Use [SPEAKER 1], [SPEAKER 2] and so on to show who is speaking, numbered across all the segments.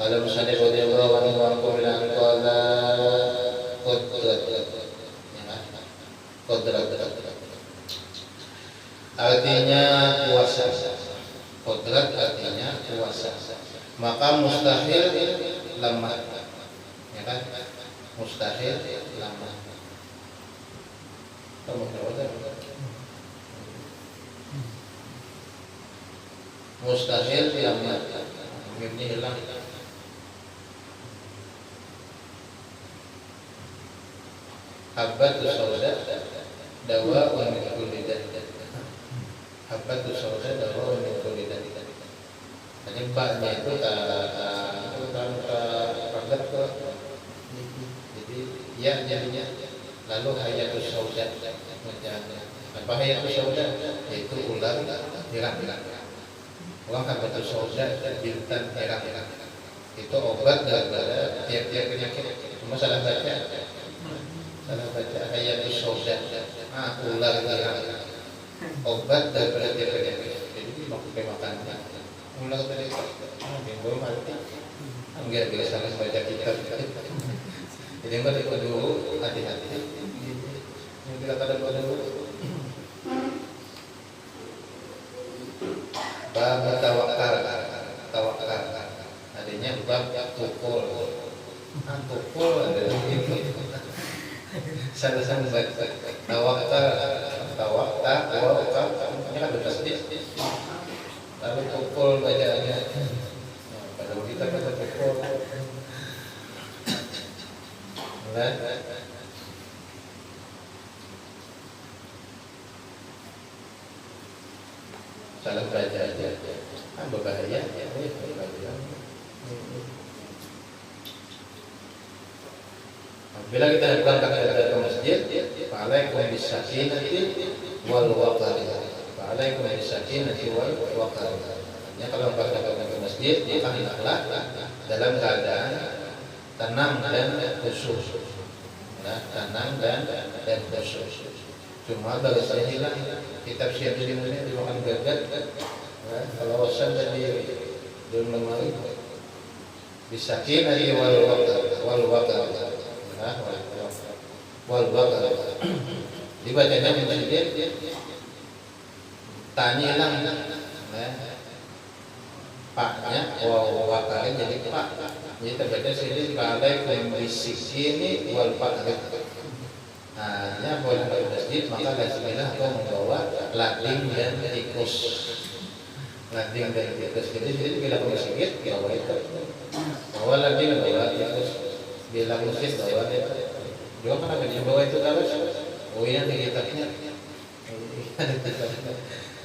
[SPEAKER 1] Alam sani radhiyallahu anhu wa qala qadrat artinya puasa. Qadrat artinya puasa. Maka mustahil lemah. Ya kan? Mustahil lemah. Kamu tahu mustahil lemah. Ini hilang. Habbatus sauda dawa'un min kulli da'. Habbatus sauda dawa'un min kulli da'. Jadi baknya itu tanpa padat ke. Jadi ya jadinya lalu hayatus sauda. Apa hayatus sauda? Yaitu ular hirang-hirang. Uang habbatus sauda bintan hirang-hirang. Itu obat daripada tiap-tiap penyakit. Cuma salah baca. Salah baca hayatus sauda. Ular hirang. Obat daripada tiap penyakit. Jadi mau pakai makan. Ular tadi belum mati. Enggak bisa salah baca kitab. Jadi mbak dulu hati-hati. Yang kita kata dulu. Bab tawakal. Adanya bab tukul. Tukul ada itu. Sama-sama tawakal. Ini kan udah sedih. Lalu tukul bacaannya. Pada kita kata tukul. Salah baca aja, berbahaya. Bila kita berangkat ke masjid, fa'alaikum bis-sakinati wal waqar. Fa'alaikum bis-sakinati wal waqar. Artinya kalau berangkat ke masjid, maka hendaklah dalam keadaan tenang dan khusyuk. Tenang dan khusyuk. Cuma bagi saya hilang kitab siap di dunia dimakan gagal. Kalau wasan tadi belum lemari bisakinati wal waqar. Dibacanya menjadi tanyilang paknya waqarin jadi pak. Jadi terbaca sini alaikum bisikini wal waqar. Hanya boleh ke masjid maka lazimilah kau membawa lading dan tikus. Lading dan tikus. Jadi bila ke masjid bawa itu. Bawa lading bawa tikus. Bila masjid bawa itu. Juga kan akan dibawa itu terus. Oh yang di kitabnya.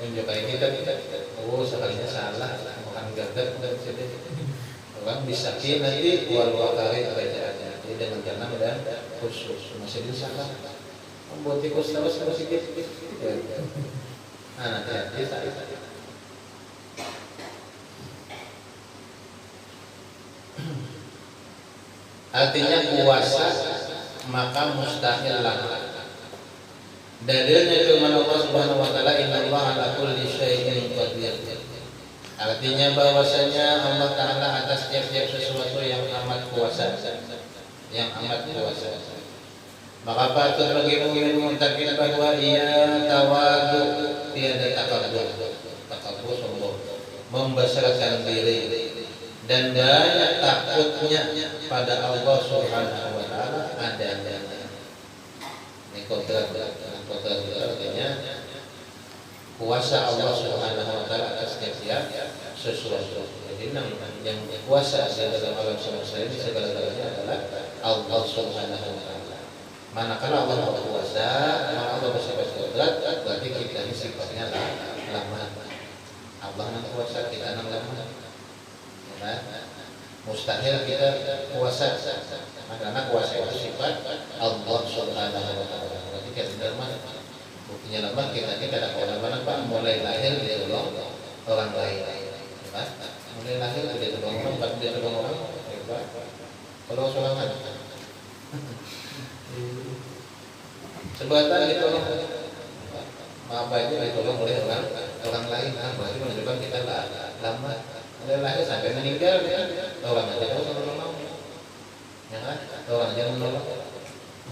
[SPEAKER 1] Unjuk kayak kita. Oh sekalinya salah. Makan gagal dan sedih. Orang bisakin nanti wal waqari bacaannya. Jadi dengan tenang dan khusus. Masih bisa kan? Membuat tikus terus sedikit. Nanti artinya puasa maka mustahil lama. Dalilnya firman Allah Subhanahu wa taala, innallaha ala kulli syai'in qadir. Artinya bahwasanya Allah Taala atas setiap sesuatu yang amat kuasa. Maka patut bagi mukmin mengungkapkan bahwa ia tawadu, tiada takabur sombong, membesarkan diri dan banyak takutnya pada Allah Subhanahu wa taala adanya. Ini kodrat artinya kuasa Allah Subhanahu wa taala atas setiap sesuatu. Jadi yang kuasa dalam alam semesta ini segala-galanya adalah Allah Subhanahu wa taala. Manakala Allah berkuasa, maka Allah bersifat kodrat, berarti kita ini sifatnya lemah. Allah yang kuasa, kita yang lemah. Mustahil kita kuasa, karena kuasa itu sifat Allah Subhanahu wa taala. Berarti kita lemah. Buktinya lemah, kita ini kada kawan-kawan Pak, mulai lahir dia tolong orang lain. Mulai lahir dia tolong orang, dia tolong orang. Kalau sorangan Sebutan ditolong, maaf aja ditolong oleh orang lain, berarti menunjukkan kita lama. Ada lahir sampai meninggal, ya. Orang aja tahu sama orang mau, ya kan? Orang aja menolong,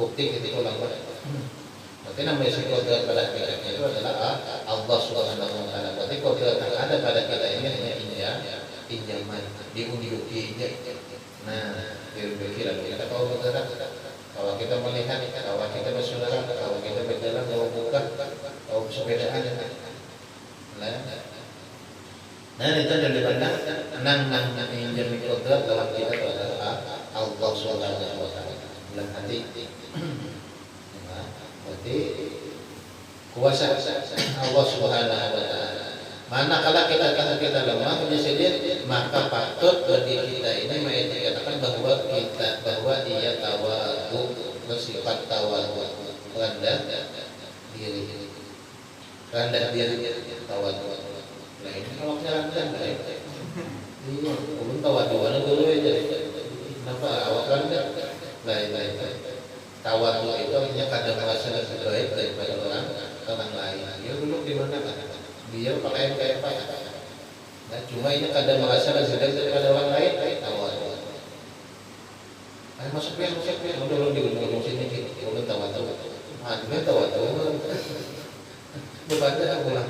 [SPEAKER 1] bukti itu tolong. Berarti namanya si kodrat pada kita itu adalah Allah Subhanahu Wa Taala. Berarti kodrat yang ada pada kita ini hanya pinjaman, diundi-undi. Nah, diundi lalu kita tahu kodrat. Kalau kita melihat, kalau kita bersaudara, kalau kita berjalan, kalau buka, kalau sepedaan, nah itu yang dipandang nang pinjam kodrat dalam kita adalah Allah Subhanahu Wa Taala. Dalam hati, berarti kuasa Allah Subhanahu Wa Taala. Manakala kita lemah menyedih, maka patut bagi kita ini dikatakan bahwa dia tawadu, bersifat tawadu, rendah diri, tawadu. Nah ini kalau rendah baik. Iya, belum tawadu mana dulu aja. Kenapa awak rendah? Baik. Tawadu itu artinya kadang merasa lebih baik daripada orang lain. Dia duduk di mana kan? Dia pakai kayak apa? Nah, cuma ini kadang merasa lebih baik daripada orang lain. Tawadu. Masuk ya. Udah di ujung sini kita. Udah tawadu. Mana tawadu? Berbeda pulang.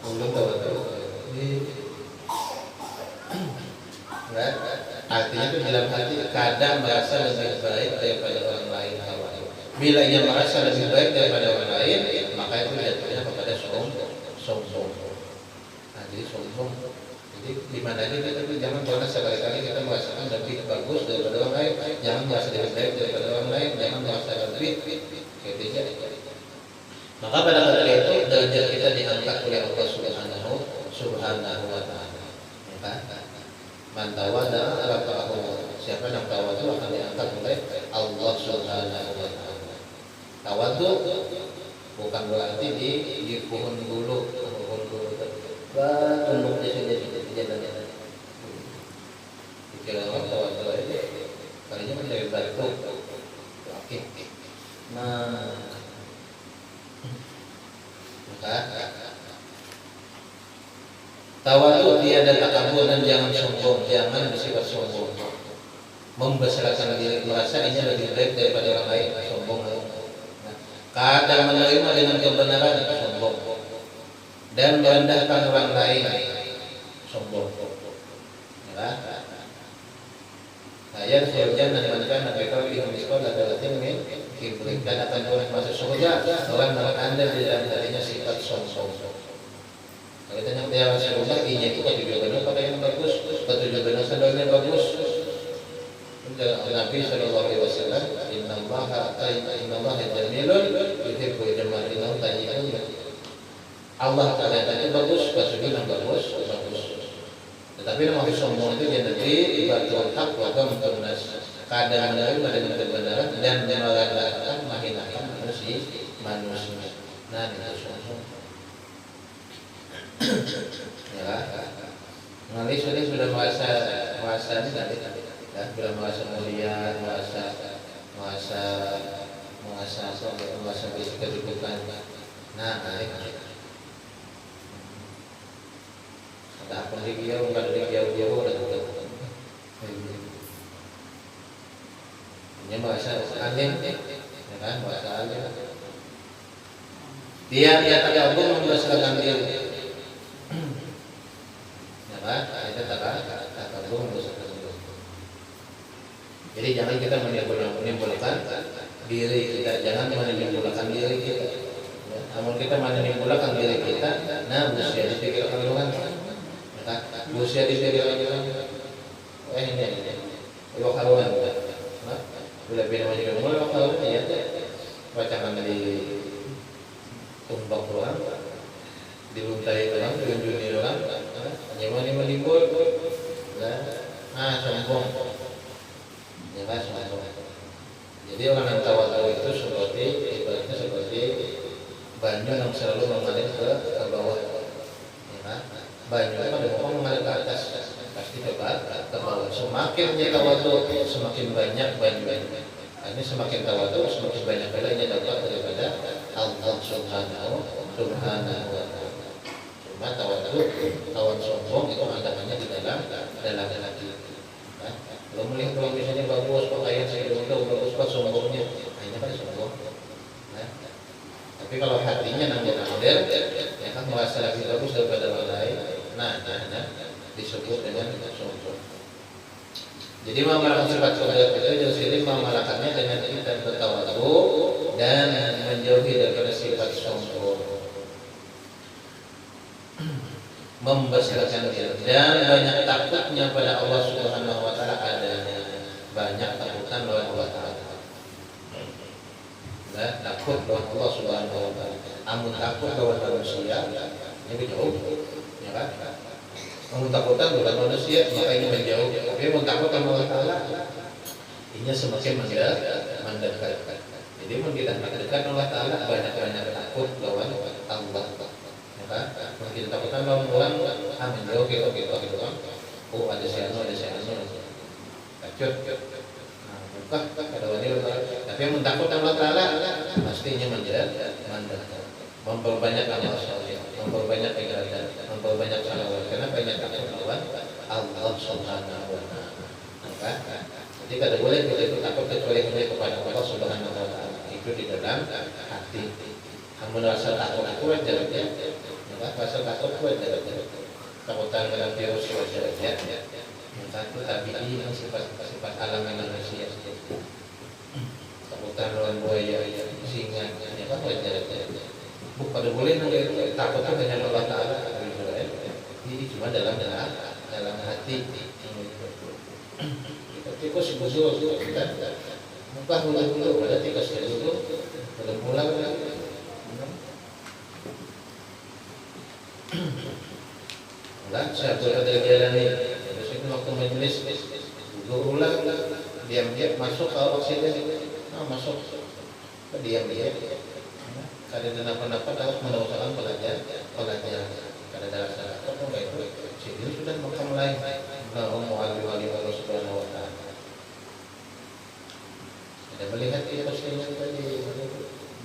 [SPEAKER 1] Belum tawadu. Nah, artinya itu dalam hati kadang merasa lebih baik daripada orang lain. Bila ia merasa lebih baik daripada orang lain, maka itu jatuhnya kepada sombong. Nah, jadi sombong. Jadi di mana aja kita jangan pernah sekali-kali kita merasakan lebih bagus daripada orang lain, jangan merasa lebih baik daripada orang lain, jangan merasa lebih ketiga. Maka pada ketika itu derajat kita diangkat oleh Allah Subhanahu Wa Taala. Maka man tawada rafa'ahu, siapa yang tawadu akan diangkat oleh Allah Subhanahu Wa Taala. Tawadu bukan berarti di pohon bulu tunduk di jalan. Dikira orang tawadu aja, kalinya kan dari batu. Oke. Nah, maka tawadu tiada takabur dan jangan sombong, jangan bersifat sombong, membesarkan diri, merasa ini lebih baik daripada orang lain, sombong. Kadang menerima dengan kebenaran, sombong, dan merendahkan orang lain, sombong. Ya. Ayat surga dan mankan mereka di miskol adalah tinggi, diberikan akan orang masuk surga, orang anda di dalam hatinya sifat sombong. Kalau tanya dia Rasulullah, ini itu batu benar pakai yang bagus, batu benar sandalnya bagus. Nabi Shallallahu Alaihi Wasallam, Inna Allah jamilun, yuhibbul jamal, Inna tayyibun. Allah kalian tadi bagus, basuhnya yang bagus. Tetapi nama sombong itu dia Nabi ibatul haq wa gamtun nas. Kadang menerima dengan kebenaran dan merendahkan menghinakan manusia. Nah, itu sombong. Ya, nanti sudah merasa ini tadi. Ya, bila merasa mulia, merasa bisa kedudukan. Nah, ada apa di dia, bukan di dia dan itu. Ini merasa alim, ya kan, merasa alim. Dia takabur membesarkan diri. Ya kan, itu takabur membesarkan diri. Jadi jangan kita menimbulkan diri kita, jangan menimbulkan diri kita. Namun kita menimbulkan diri kita, nah usia dipikirkan orang, usia dipikirkan ini, iwak haruan, bila bina macam mana iwak haruan ya, bacakan dari tumbak orang, diluntai orang, dilunjuni orang, nyaman yang menimbul, sombong. Jadi orang yang tawadu itu ibaratnya seperti banyu yang selalu mengalir ke bawah. Ya, banyu itu pada ngomong mengalir ke atas, pasti ke bawah. Semakin dia tawadu, semakin banyak banyu. Ini semakin tawadu, semakin banyak bedanya dapat daripada Allah Subhanahu wa Ta'ala. Cuma tawan sombong itu anggapannya di dalam hati. Nah, kalau melihat kalau misalnya bagus pakaian saya udah bagus pak sombongnya, hanya kan sombong. Nah, tapi kalau hatinya nampil, ya kan merasa lebih bagus daripada orang lain. Nah, disebut dengan sombong. Jadi mengamalkan sifat sombong itu jadi mengamalkannya dengan kita bertawadhu dan menjauhi daripada sifat sombong, membesarkan diri dan banyak takutnya pada Allah Subhanahu wa Ta'ala adanya, banyak takutan lawan Allah Ta'ala. Nah, takut lawan Allah Subhanahu wa Ta'ala. Amun takut lawan manusia, ini jauh, ya kan? Amun takutan lawan manusia, maka ini menjauh. Tapi amun takut lawan Allah Ta'ala, ini semakin mendekat. Jadi mun kita mendekat Allah Ta'ala, banyak-banyak takut lawan Allah. Kalau kita takutan lawan orang, menjauh gitu kan. Oh ada siano, kacut. Nah, bukan ada wanita. Tapi yang takut Allah Ta'ala pastinya mendekat, memperbanyak amal soleh, memperbanyak ibadah, memperbanyak salawat. Karena banyak takut lawan Allah Subhanahu wa Ta'ala. Jadi tidak boleh kita itu takut kecuali hanya kepada Allah Subhanahu wa Ta'ala. Itu di dalam hati. Namun rasa takut itu wajarnya. Rasa takut itu wajarnya. Takutan dalam virus wajarnya. Yang satu tabi'i yang sifat alam manusia. Takutan lawan buaya, singa, ya kan wajarnya. Bukan boleh takut itu hanya Allah Ta'ala. Ini cuma dalam hati. Tikus busuk kita muka hulu pada tikus dulu belum pulang lah saya berada di jalan ini terus itu waktu majelis dulu ulang diam-diam masuk ke oksigen masuk diam-diam karena kenapa harus mendoakan pelajar karena dalam salah apa itu jadi sudah makan mulai wali Allah Subhanahu wa Ta'ala. Ada melihat itu postingan tadi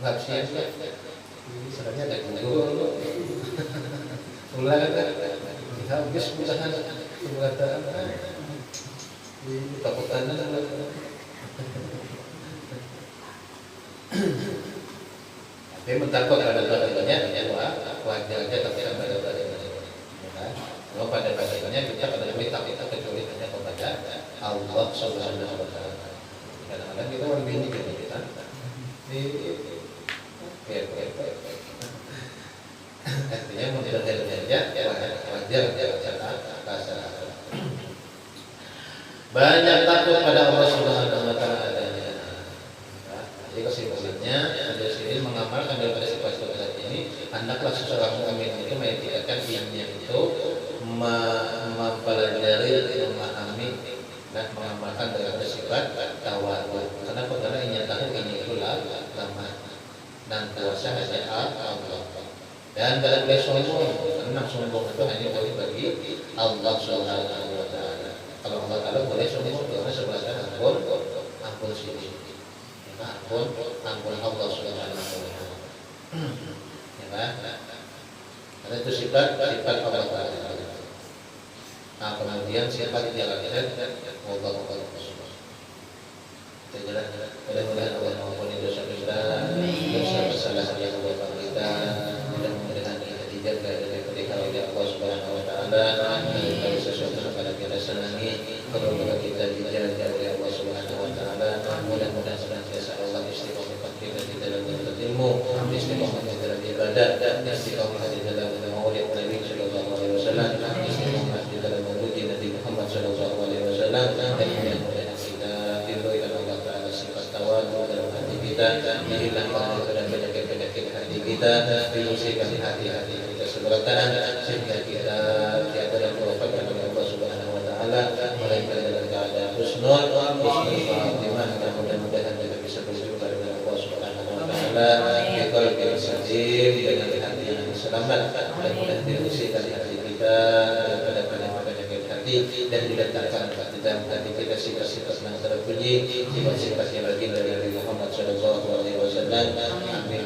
[SPEAKER 1] nggak siap sebenarnya ada guru ulang habis mutahan perbuatan takutan tapi mentakut pada badannya wajarnya tapi pada badannya kalau pada badannya kita pada takut kecuali hanya kepada Allah Subhanahu wa Ta'ala. Kadang-kadang kita lebih ini kita artinya menjadi wajar rasa banyak takut pada Allah Subhanahu wa Ta'ala adanya. Jadi kesimpulannya ada sini mengamalkan daripada sifat-sifat ini, hendaklah seseorang mukmin itu mengingatkan imannya itu mempelajari, memahami dan mengamalkan daripada sifat tawadhu. Kenapa? Karena ingin tahu ini itulah lama dan kuasa hanya Allah. Dan tidak boleh sombong, karena sombong itu hanya boleh bagi Allah Subhanahu wa Ta'ala. Kalau Allah Ta'ala boleh sombong, karena sebenarnya ampun sini, ampun Allah Subhanahu wa Ta'ala. Ya kan? Karena itu sifat Allah Ta'ala. Nah kemudian sifat yang lain Allah kita jalan mudah-mudahan Allah mengampuni dosa kita, dosa kesalahan yang Allah kita, mudah-mudahan kita dijaga dari ketika oleh Allah Subhanahu wa Ta'ala. Kalau sesuatu yang kita senangi, kalau kita dijaga oleh Allah Subhanahu wa Ta'ala, mudah-mudahan senantiasa Allah istiqomah kita di dalam menuntut ilmu, istiqomah di dalam ibadah, istiqomah di dalam maulid Nabi Sallallahu Alaihi Wasallam, istiqomah di dalam memuji Nabi Muhammad Sallallahu Alaihi Wasallam, dan mudah-mudahan kita diberikan Allah Ta'ala sifat tawadhu dalam hati kita, dihilangkan daripada penyakit-penyakit hati kita, dibersihkan hati-hati kita seberatan, sehingga kita tiada dan wafatkan oleh Allah Subhanahu wa Ta'ala melainkan dalam keadaan husnul khatimah. Mudah-mudahan kita bisa berjumpa dengan Allah Subhanahu wa Ta'ala di qalbi salim, dengan hati yang selamat, dan mudah dibersihkan hati kita daripada penyakit hati, dan diletakkan di dalam hati kita sifat-sifat yang terpuji, sifat-sifat yang baginda dari Muhammad Sallallahu Alaihi Wasallam. Amin.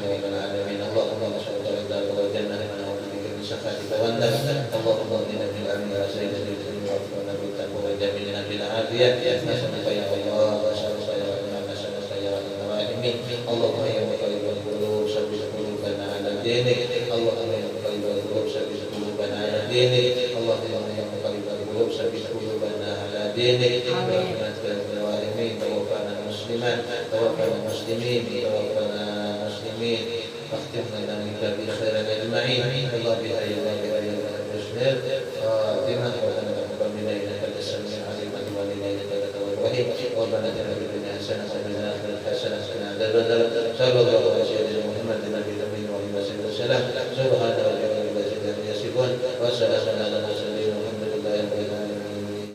[SPEAKER 1] مسلمات توفنا مسلمين توفنا مسلمين واختم لنا منك بخير أجمعين الله بها يا الله بها يا الله الحسنى خاتمة ربنا تقبل منا إنك أنت السميع العليم وتب علينا إنك أنت التواب الرحيم ربنا آتنا في الدنيا حسنة وفي الآخرة حسنة وقنا عذاب النار صلى الله على سيدنا محمد النبي الأمين وعلى آله وصحبه وسلم سبحان